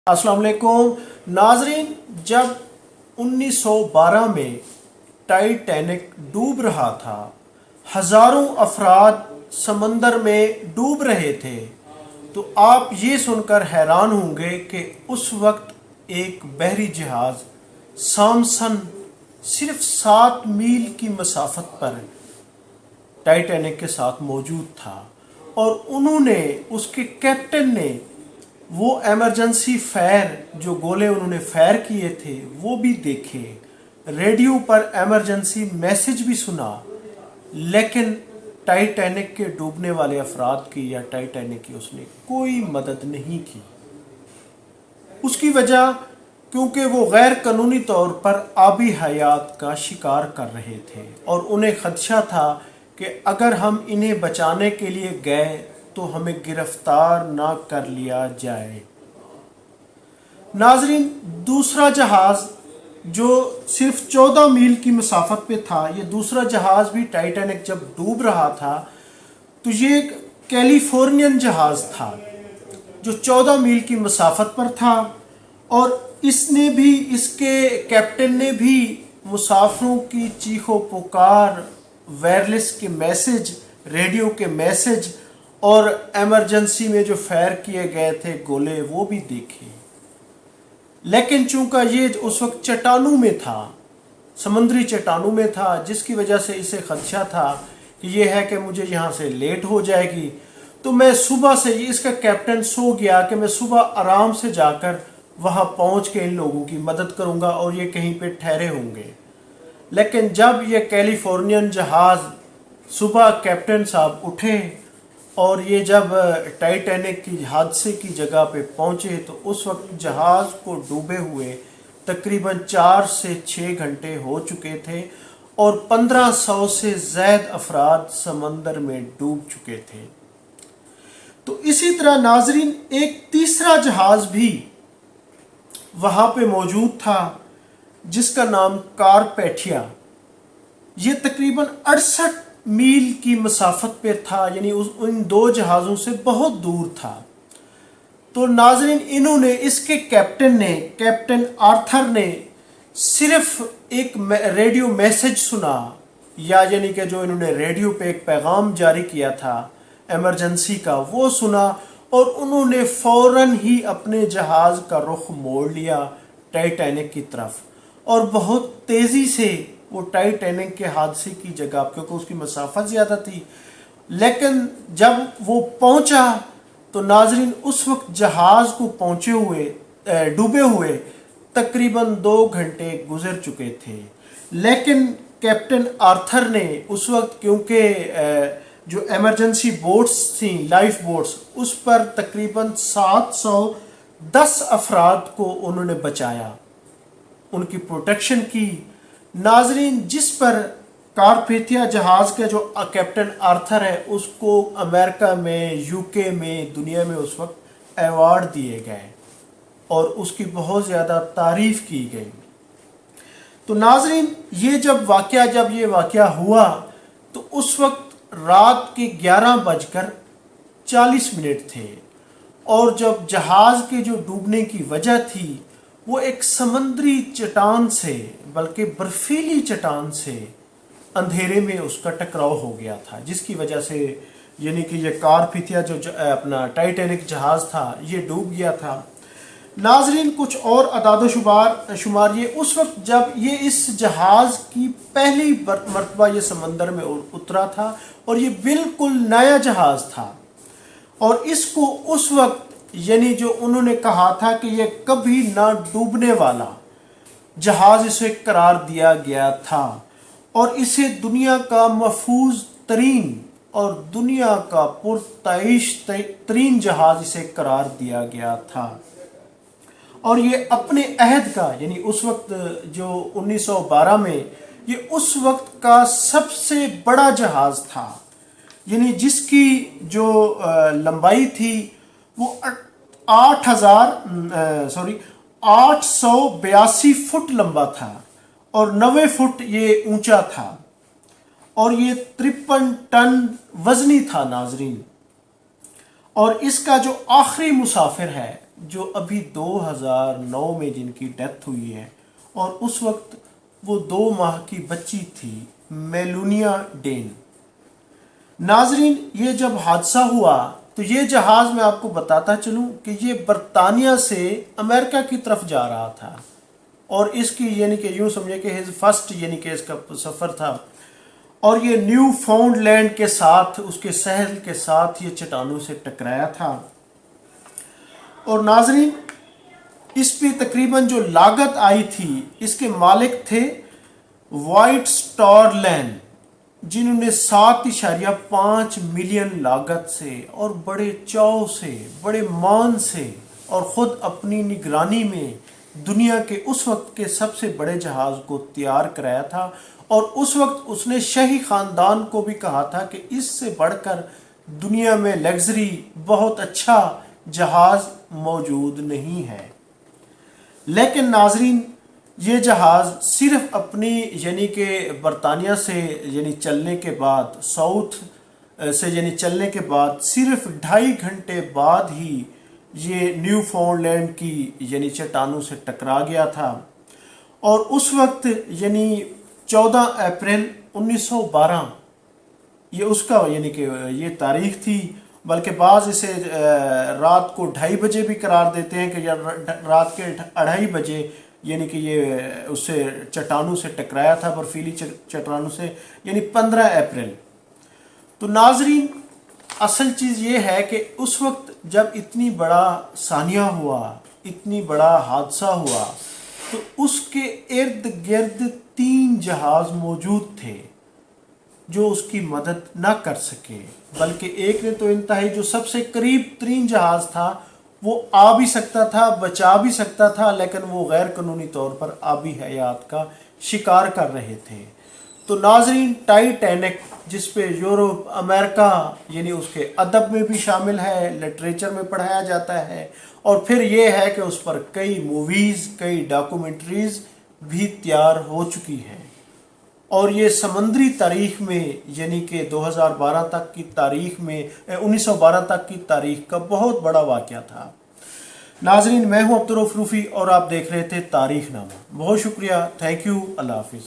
अस्सलाम वालेकुम नाजरीन। जब 1912 में टाइटैनिक डूब रहा था, हज़ारों अफराद समंदर में डूब रहे थे, तो आप ये सुनकर हैरान होंगे कि उस वक्त एक बहरी जहाज़ सैमसन सिर्फ 7 मील की मसाफत पर टाइटैनिक के साथ मौजूद था और उन्होंने, उसके कैप्टन ने वो एमरजेंसी फायर जो गोले उन्होंने फायर किए थे वो भी देखे, रेडियो पर एमरजेंसी मैसेज भी सुना, लेकिन टाइटैनिक के डूबने वाले अफराद की या टाइटैनिक की उसने कोई मदद नहीं की। उसकी वजह क्योंकि वो गैर कानूनी तौर पर आबी हयात का शिकार कर रहे थे और उन्हें खदशा था कि अगर हम इन्हें बचाने के लिए गए तो हमें गिरफ्तार ना कर लिया जाए। नाजरीन, दूसरा जहाज़ जो सिर्फ 14 मील की मसाफत पे था, ये दूसरा जहाज़ भी टाइटैनिक जब डूब रहा था तो ये एक कैलिफोर्नियन जहाज़ था जो 14 मील की मसाफत पर था और इसने भी, इसके कैप्टन ने भी मुसाफिरों की चीखो पुकार, वायरलेस के मैसेज, रेडियो के मैसेज और एमरजेंसी में जो फायर किए गए थे गोले वो भी देखे। लेकिन चूंकि ये उस वक्त चट्टानों में था, समुद्री चट्टानों में था, जिसकी वजह से इसे खदशा था कि ये है कि मुझे यहाँ से लेट हो जाएगी, तो मैं सुबह से, इसका कैप्टन सो गया कि मैं सुबह आराम से जाकर वहाँ पहुँच के इन लोगों की मदद करूँगा और ये कहीं पे ठहरे होंगे। लेकिन जब ये कैलिफोर्नियन जहाज़ सुबह कैप्टन साहब उठे और ये जब टाइटैनिक की हादसे की जगह पे पहुँचे तो उस वक्त जहाज़ को डूबे हुए तकरीबन 4 से 6 घंटे हो चुके थे और 1500 से ज़ायद अफराद समंदर में डूब चुके थे। तो इसी तरह नाजरीन, एक तीसरा जहाज़ भी वहाँ पे मौजूद था जिसका नाम कारपैथिया। ये तकरीबन 68 मील की मसाफत पे था, यानी उन दो जहाज़ों से बहुत दूर था। तो नाजरीन, इन्होंने, इसके कैप्टन ने, कैप्टन आर्थर ने सिर्फ एक रेडियो मैसेज सुना, या यानी कि जो इन्होंने रेडियो पे एक पैगाम जारी किया था एमरजेंसी का, वो सुना और उन्होंने फ़ौरन ही अपने जहाज़ का रुख मोड़ लिया टाइटैनिक की तरफ और बहुत तेज़ी से वो टाइटैनिक के हादसे की जगह, क्योंकि उसकी मसाफत ज़्यादा थी, लेकिन जब वो पहुंचा तो नाजरीन उस वक्त जहाज़ को पहुंचे हुए, डूबे हुए तकरीबन 2 घंटे गुजर चुके थे। लेकिन कैप्टन आर्थर ने उस वक्त, क्योंकि जो एमरजेंसी बोट्स थी, लाइफ बोट्स, उस पर तकरीबन 710 अफराद को उन्होंने बचाया, उनकी प्रोटेक्शन की। नाजरीन, जिस पर कारपैथिया जहाज़ के जो कैप्टन आर्थर है उसको अमेरिका में, यूके में, दुनिया में उस वक्त अवार्ड दिए गए और उसकी बहुत ज़्यादा तारीफ़ की गई। तो नाजरीन, जब ये वाक़या हुआ तो उस वक्त रात के 11:40 थे और जब जहाज़ के जो डूबने की वजह थी वो एक समुद्री चट्टान से, बल्कि बर्फीली चट्टान से अंधेरे में उसका टकराव हो गया था, जिसकी वजह से यानी कि ये कारपैथिया जो अपना टाइटैनिक जहाज़ था ये डूब गया था। नाजरीन, कुछ और अदाद शुमार, ये उस वक्त जब ये इस जहाज़ की पहली मरतबा ये समंदर में उतरा था और ये बिल्कुल नया जहाज़ था और इसको उस वक्त, यानी जो उन्होंने कहा था कि ये कभी ना डूबने वाला जहाज़ इसे करार दिया गया था और इसे दुनिया का महफूज तरीन और दुनिया का पुरताइश तरीन जहाज़ इसे करार दिया गया था। और ये अपने अहद का, यानी उस वक्त जो 1912 में, ये उस वक्त का सबसे बड़ा जहाज़ था, यानी जिसकी जो लंबाई थी वो 882 फुट लंबा था और 90 फुट ये ऊंचा था और ये 53 टन वजनी था नाजरीन। और इसका जो आखिरी मुसाफिर है जो अभी 2009 में जिनकी डेथ हुई है, और उस वक्त वो 2 माह की बच्ची थी, मेलुनिया डेन। नाजरीन, ये जब हादसा हुआ तो ये जहाज़, मैं आपको बताता चलूं कि ये बरतानिया से अमेरिका की तरफ जा रहा था, और इसकी यानी कि यूँ समझे कि हिज फर्स्ट यानी कि इसका सफ़र था, और ये न्यू फाउंडलैंड के साथ, उसके सहल के साथ ये चट्टानों से टकराया था। और नाजरीन, इस पे तकरीबन जो लागत आई थी, इसके मालिक थे वाइट स्टार लैंड, जिन्होंने 7.5 मिलियन लागत से और बड़े चाव से, बड़े मान से, और ख़ुद अपनी निगरानी में दुनिया के उस वक्त के सबसे बड़े जहाज़ को तैयार कराया था। और उस वक्त उसने शाही ख़ानदान को भी कहा था कि इससे बढ़कर दुनिया में लग्जरी बहुत अच्छा जहाज़ मौजूद नहीं है। लेकिन नाजरीन, ये जहाज़ सिर्फ अपनी यानी कि बरतानिया से यानी चलने के बाद, साउथ से यानी चलने के बाद सिर्फ 2.5 घंटे बाद ही ये न्यू फाउंडलैंड की यानी चट्टानों से टकरा गया था। और उस वक्त यानी 14 अप्रैल 1912 ये उसका यानी कि ये तारीख थी। बल्कि बाज़ इसे रात को 2:30 बजे भी करार देते हैं कि रात के 2:30 बजे यानी कि ये उससे चट्टानों से टकराया था, बर्फीली चट्टानों से, यानी 15 अप्रैल। तो नाजरीन, असल चीज़ ये है कि उस वक्त जब इतनी बड़ा सानिया हुआ, इतनी बड़ा हादसा हुआ, तो उसके इर्द गिर्द 3 जहाज़ मौजूद थे जो उसकी मदद ना कर सके। बल्कि एक ने तो इंतहाई, जो सबसे करीब 3 जहाज़ था, वो आ भी सकता था, बचा भी सकता था, लेकिन वो गैर कानूनी तौर पर आबी हयात का शिकार कर रहे थे। तो नाजरीन, टाइटैनिक, जिस पे यूरोप, अमेरिका यानी उसके अदब में भी शामिल है, लिटरेचर में पढ़ाया जाता है, और फिर ये है कि उस पर कई मूवीज़, कई डॉक्यूमेंट्रीज़ भी तैयार हो चुकी हैं। और ये समंदरी तारीख में यानी कि 2012 तक की तारीख में 1912 तक की तारीख का बहुत बड़ा वाक़या था। नाजरीन, मैं हूँ अब्दुल रऊफ रूफ़ी और आप देख रहे थे तारीख नामा। बहुत शुक्रिया, थैंक यू, अल्लाह हाफिज़।